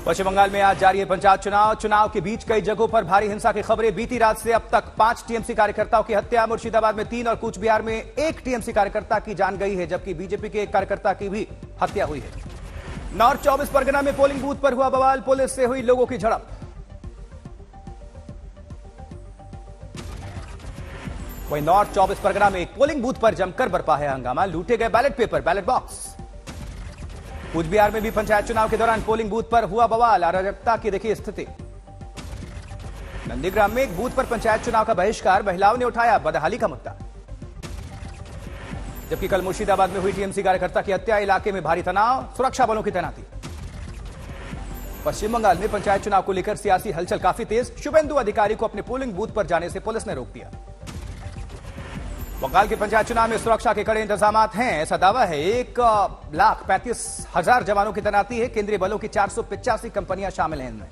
पश्चिम बंगाल में आज जारी है पंचायत चुनाव के बीच कई जगहों पर भारी हिंसा की खबरें। बीती रात से अब तक 5 टीएमसी कार्यकर्ताओं की हत्या, मुर्शिदाबाद में 3 और कूच बिहार में 1 टीएमसी कार्यकर्ता की जान गई है, जबकि बीजेपी के एक कार्यकर्ता की भी हत्या हुई है। नॉर्थ 24 परगना में पोलिंग बूथ पर हुआ बवाल, पुलिस से हुई लोगों की झड़प। वहीं नॉर्थ 24 परगना में एक पोलिंग बूथ पर जमकर बरपा है हंगामा, लूटे गए ballot paper, ballot box. Cooch Behar में भी पंचायत चुनाव के दौरान पोलिंग बूथ पर हुआ बवाल, अराजकता की देखी स्थिति। नंदीग्राम में एक बूथ पर पंचायत चुनाव का बहिष्कार, महिलाओं ने उठाया बदहाली का मुद्दा। जबकि कल मुर्शिदाबाद में हुई टीएमसी कार्यकर्ता की हत्या, इलाके में भारी तनाव, सुरक्षा बलों की तैनाती। पश्चिम बंगाल में पंचायत चुनाव को लेकर सियासी हलचल काफी तेज, शुभेंदु अधिकारी को अपने पोलिंग बूथ पर जाने से पुलिस ने रोक दिया। बंगाल के पंचायत चुनाव में सुरक्षा के कड़े इंतजाम हैं, ऐसा दावा है। 1,35,000 जवानों की तैनाती है, केंद्रीय बलों की 485 कंपनियां शामिल हैं इनमें।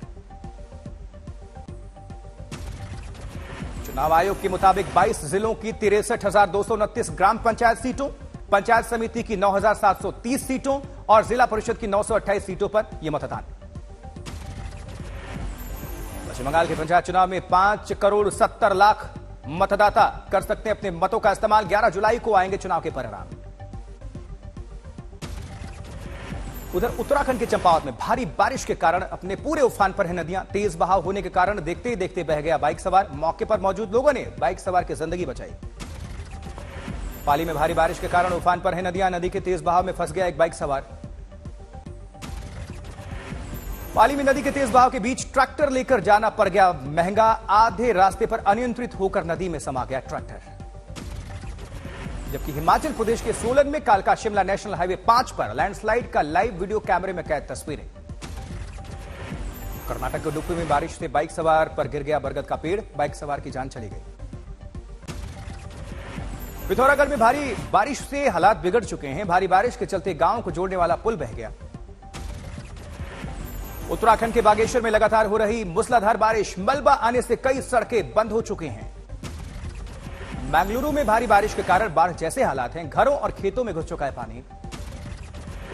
चुनाव आयोग के मुताबिक 22 जिलों की 63,229 ग्राम पंचायत सीटों, पंचायत समिति की 9,730 सीटों और जिला परिषद की 928 सीटों पर यह मतदान। पश्चिम बंगाल के पंचायत चुनाव में 5,70,00,000 मतदाता कर सकते हैं अपने मतों का इस्तेमाल। 11 जुलाई को आएंगे चुनाव के परिणाम। उधर उत्तराखंड के चंपावत में भारी बारिश के कारण अपने पूरे उफान पर है नदियां। तेज बहाव होने के कारण देखते ही देखते बह गया बाइक सवार। मौके पर मौजूद लोगों ने बाइक सवार की जिंदगी बचाई। पाली में भारी बारिश के कारण उफान पर है नदियां। नदी के तेज बहाव में फंस गया एक बाइक सवार। पाली में नदी के तेज बहाव के बीच ट्रैक्टर लेकर जाना पड़ गया महंगा। आधे रास्ते पर अनियंत्रित होकर नदी में समा गया ट्रैक्टर। जबकि हिमाचल प्रदेश के सोलन में कालका शिमला नेशनल हाईवे 5 पर लैंडस्लाइड का लाइव वीडियो कैमरे में कैद तस्वीरें। कर्नाटक के उडुपी में बारिश से बाइक सवार पर गिर गया बरगद का पेड़, बाइक सवार की जान चली गई। पिथौरागढ़ में भारी बारिश से हालात बिगड़ चुके हैं। भारी बारिश के चलते गांव को जोड़ने वाला पुल बह गया। उत्तराखंड के बागेश्वर में लगातार हो रही मूसलाधार बारिश, मलबा आने से कई सड़कें बंद हो चुकी हैं। बेंगलुरु में भारी बारिश के कारण बाढ़ जैसे हालात हैं, घरों और खेतों में घुस चुका है पानी।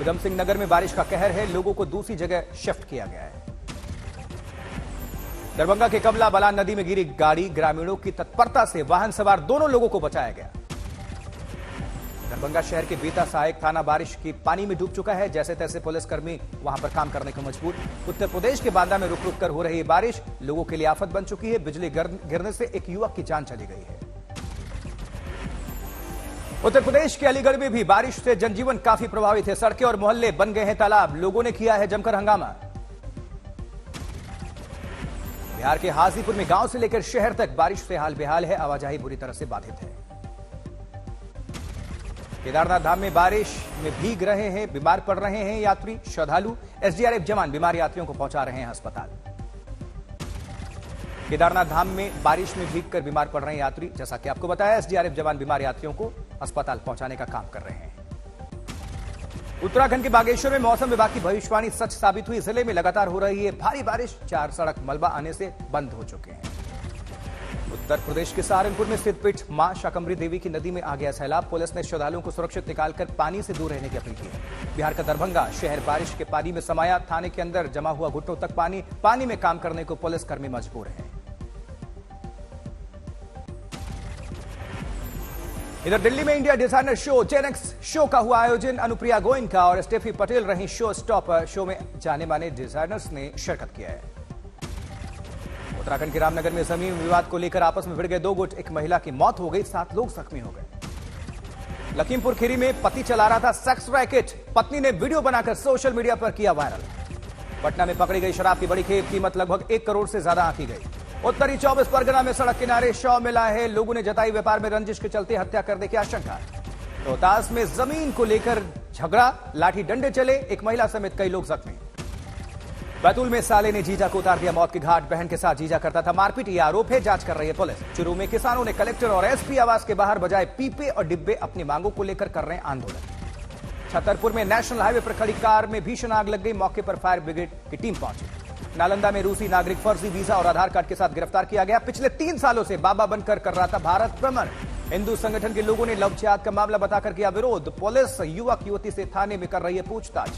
उधम सिंह नगर में बारिश का कहर है, लोगों को दूसरी जगह शिफ्ट किया गया है। दरभंगा के कमला बलान नदी में गिरी गाड़ी, ग्रामीणों की तत्परता से वाहन सवार दोनों लोगों को बचाया गया। दरभंगा शहर के बेता सहायक थाना बारिश की पानी में डूब चुका है, जैसे तैसे पुलिसकर्मी वहां पर काम करने को मजबूर। उत्तर प्रदेश के बांदा में रुक रुक कर हो रही बारिश लोगों के लिए आफत बन चुकी है। बिजली गिरने से एक युवक की जान चली गई है। उत्तर प्रदेश के अलीगढ़ में भी बारिश से जनजीवन काफी प्रभावित है। सड़कें और मोहल्ले बन गए हैं तालाब, लोगों ने किया है जमकर हंगामा। बिहार के हाजीपुर में गांव से लेकर शहर तक बारिश से हाल बेहाल है, आवाजाही बुरी तरह से बाधित है। केदारनाथ धाम में बारिश में भीग रहे हैं, बीमार पड़ रहे हैं यात्री, श्रद्धालु। एसडीआरएफ जवान बीमार यात्रियों को पहुंचा रहे हैं अस्पताल। केदारनाथ धाम में बारिश में भीगकर बीमार पड़ रहे हैं यात्री। जैसा कि आपको बताया, एसडीआरएफ जवान बीमार यात्रियों को अस्पताल पहुंचाने का काम कर रहे हैं। उत्तराखंड के बागेश्वर में मौसम विभाग की भविष्यवाणी सच साबित हुई। जिले में लगातार हो रही है भारी बारिश, 4 सड़क मलबा आने से बंद हो चुके हैं। उत्तर प्रदेश के सहारनपुर में स्थित पीठ मां शाकंभरी देवी की नदी में आ गया सैलाब। पुलिस ने श्रद्धालुओं को सुरक्षित निकालकर पानी से दूर रहने की अपील की है। बिहार का दरभंगा शहर बारिश के पानी में समाया, थाने के अंदर जमा हुआ घुटनों तक पानी में काम करने को पुलिसकर्मी मजबूर हैं। इधर दिल्ली में India designer show GenNext show का हुआ आयोजन। अनुप्रिया गोयनका और स्टेफी पटेल रही शो स्टॉपर। शो में जाने माने डिजाइनर्स ने शिरकत किया है। उत्तराखंड के रामनगर में जमीन विवाद को लेकर आपस में भिड़ गए 2 गुट, एक महिला की मौत हो गई, 7 लोग जख्मी हो गए। लखीमपुर खीरी में पति चला रहा था सेक्स रैकेट, पत्नी ने वीडियो बनाकर सोशल मीडिया पर किया वायरल। पटना में पकड़ी गई शराब की बड़ी खेप, कीमत लगभग 1 करोड़ से ज्यादा आंकी गई। उत्तरी 24 परगना में सड़क किनारे शव मिला है, लोगों ने जताई व्यापार में रंजिश के चलते हत्या करने की आशंका। रोहतास में जमीन को लेकर झगड़ा, लाठी डंडे चले, एक महिला समेत कई लोग जख्मी। बैतूल में साले ने जीजा को उतार दिया मौत की घाट, बहन के साथ जीजा करता था मारपीट, ये आरोप है, जांच कर रही है पुलिस। चुरू में किसानों ने कलेक्टर और एसपी आवास के बाहर बजाए पीपे और डिब्बे, अपनी मांगों को लेकर कर रहे हैं आंदोलन। छतरपुर में नेशनल हाईवे पर खड़ी कार में भीषण आग लग गई, मौके पर फायर ब्रिगेड की टीम पहुंची। नालंदा में रूसी नागरिक फर्जी वीजा और आधार कार्ड के साथ गिरफ्तार किया गया। पिछले 3 सालों से बाबा बनकर कर रहा था भारत भ्रमण। हिंदू संगठन के लोगों ने लव जिहाद का मामला बताकर किया विरोध। पुलिस युवक युवती से थाने में कर रही है पूछताछ।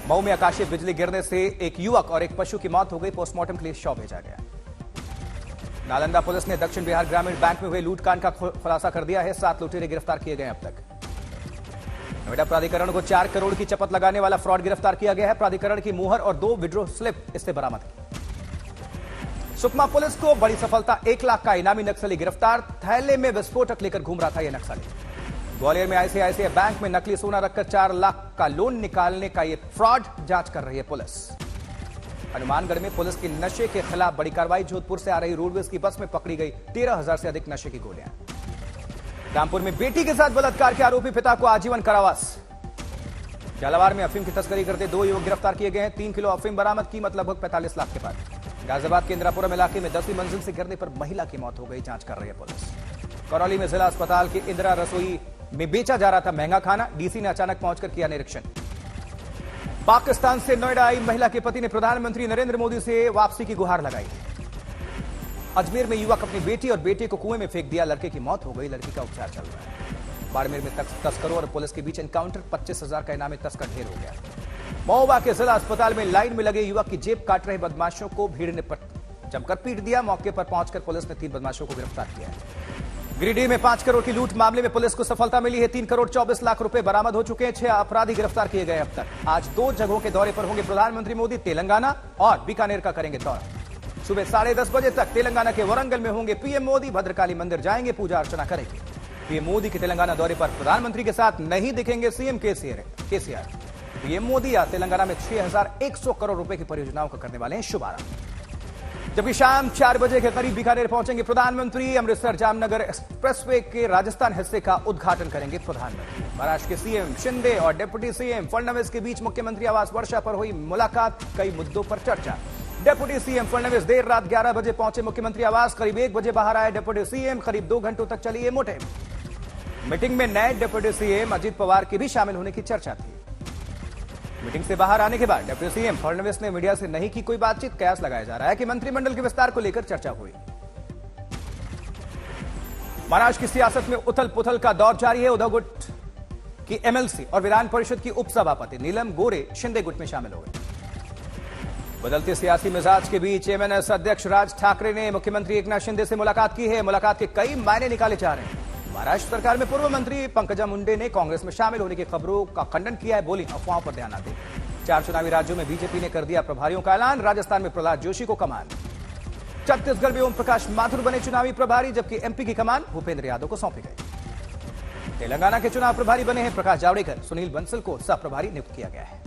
मऊ में आकाशीय बिजली गिरने से एक युवक और एक पशु की मौत हो गई। पोस्टमार्टम के लिए शव भेजा गया। नालंदा पुलिस ने दक्षिण बिहार ग्रामीण बैंक में हुए लूटकांड का खुलासा कर दिया है। 7 लुटेरे गिरफ्तार किए गए अब तक। नोएडा प्राधिकरण को 4 करोड़ की चपत लगाने वाला फ्रॉड गिरफ्तार किया गया है। प्राधिकरण की मुहर और 2 विड्रॉ स्लिप इससे बरामद की। सुकमा पुलिस को बड़ी सफलता, 1 लाख का इनामी नक्सली गिरफ्तार। थैले में विस्फोटक लेकर घूम रहा था यह नक्सली। ग्वालियर में आईसीआईसीआई बैंक में नकली सोना रखकर 4 लाख का लोन निकालने का यह फ्रॉड जांच कर रही है पुलिस। हनुमानगढ़ में पुलिस की नशे के खिलाफ बड़ी कार्रवाई। जोधपुर से आ रही रोडवेज की बस में पकड़ी गई 13,000 से अधिक नशे की गोलियां। रामपुर में बेटी के साथ बलात्कार के आरोपी पिता को आजीवन कारावास। झालावाड़ में अफीम की तस्करी करते 2 युवक गिरफ्तार किए गए हैं। 3 किलो अफीम बरामद, कीमत लगभग 45 लाख के पास। गाजियाबाद के इंदिरापुरम इलाके में 10वीं मंजिल से गिरने पर महिला की मौत हो गई। जांच कर रही है पुलिस। करौली में जिला अस्पताल के इंदिरा रसोई में बेचा जा रहा था महंगा खाना। डीसी ने अचानक पहुंचकर किया निरीक्षण। पाकिस्तान से नोएडा आई महिला के पति ने प्रधानमंत्री नरेंद्र मोदी से वापसी की गुहार लगाई। अजमेर में युवक अपनी बेटी और बेटे को कुएं में फेंक दिया। लड़के की मौत हो गई। लड़की का उपचार चल रहा है। बाड़मेर में तस्करों और पुलिस के बीच एनकाउंटर। 25,000 का इनामी तस्कर ढेर हो गया। महोबा के जिला अस्पताल में लाइन में लगे युवक की जेब काट रहे बदमाशों को भीड़ ने जमकर पीट दिया। मौके पर पहुंचकर पुलिस ने 3 बदमाशों को गिरफ्तार किया है। गिरिडीह में 5 करोड़ की लूट मामले में पुलिस को सफलता मिली है। 3 करोड़ 24 लाख रुपए बरामद हो चुके हैं। 6 अपराधी गिरफ्तार किए गए अब तक। आज 2 जगहों के दौरे पर होंगे प्रधानमंत्री मोदी। तेलंगाना और बीकानेर का करेंगे दौरा। सुबह 10:30 बजे तक तेलंगाना के वरंगल में होंगे पीएम मोदी। भद्रकाली मंदिर जाएंगे, पूजा अर्चना करेंगे। पीएम मोदी के तेलंगाना दौरे पर प्रधानमंत्री के साथ नहीं दिखेंगे सीएम केसीआर। पीएम मोदी आज तेलंगाना में 6,100 करोड़ रुपए की परियोजनाओं का करने वाले हैं शुभारंभ। जबकि शाम 4 बजे के करीब बीकानेर पहुंचेंगे प्रधानमंत्री। अमृतसर जामनगर एक्सप्रेसवे के राजस्थान हिस्से का उद्घाटन करेंगे प्रधानमंत्री। महाराष्ट्र के सीएम शिंदे और डिप्टी सीएम फडणवीस के बीच मुख्यमंत्री आवास वर्षा पर हुई मुलाकात। कई मुद्दों पर चर्चा। डिप्टी सीएम फडणवीस देर रात 11 बजे पहुंचे मुख्यमंत्री आवास। करीब 1 बजे बाहर आए डिप्टी सीएम। करीब 2 घंटों तक चली ये मुठभेड़। मीटिंग में नए डिप्टी सीएम अजित पवार के भी शामिल होने की चर्चा थी। मीटिंग से बाहर आने के बाद डिप्टी सीएम फडणवीस ने मीडिया से नहीं की कोई बातचीत। कयास लगाया जा रहा है कि मंत्रिमंडल के विस्तार को लेकर चर्चा हुई। महाराष्ट्र की सियासत में उथल पुथल का दौर जारी है। उद्धव गुट की एमएलसी और विधान परिषद की उपसभापति नीलम गोरे शिंदे गुट में शामिल हो गए। बदलते सियासी मिजाज के बीच एमएनएस अध्यक्ष राज ठाकरे ने मुख्यमंत्री एकनाथ शिंदे से मुलाकात की है। मुलाकात के कई मायने निकाले जा रहे हैं। महाराष्ट्र सरकार में पूर्व मंत्री पंकजा मुंडे ने कांग्रेस में शामिल होने की खबरों का खंडन किया है। बोली, अफवाहों पर ध्यान न दें। 4 चुनावी राज्यों में बीजेपी ने कर दिया प्रभारियों का ऐलान। राजस्थान में प्रहलाद जोशी को कमान। छत्तीसगढ़ में ओम प्रकाश माथुर बने चुनावी प्रभारी, जबकि एमपी की कमान भूपेंद्र यादव को सौंपी गई। तेलंगाना के चुनाव प्रभारी बने हैं प्रकाश जावड़ेकर। सुनील बंसल को सह प्रभारी नियुक्त किया गया है।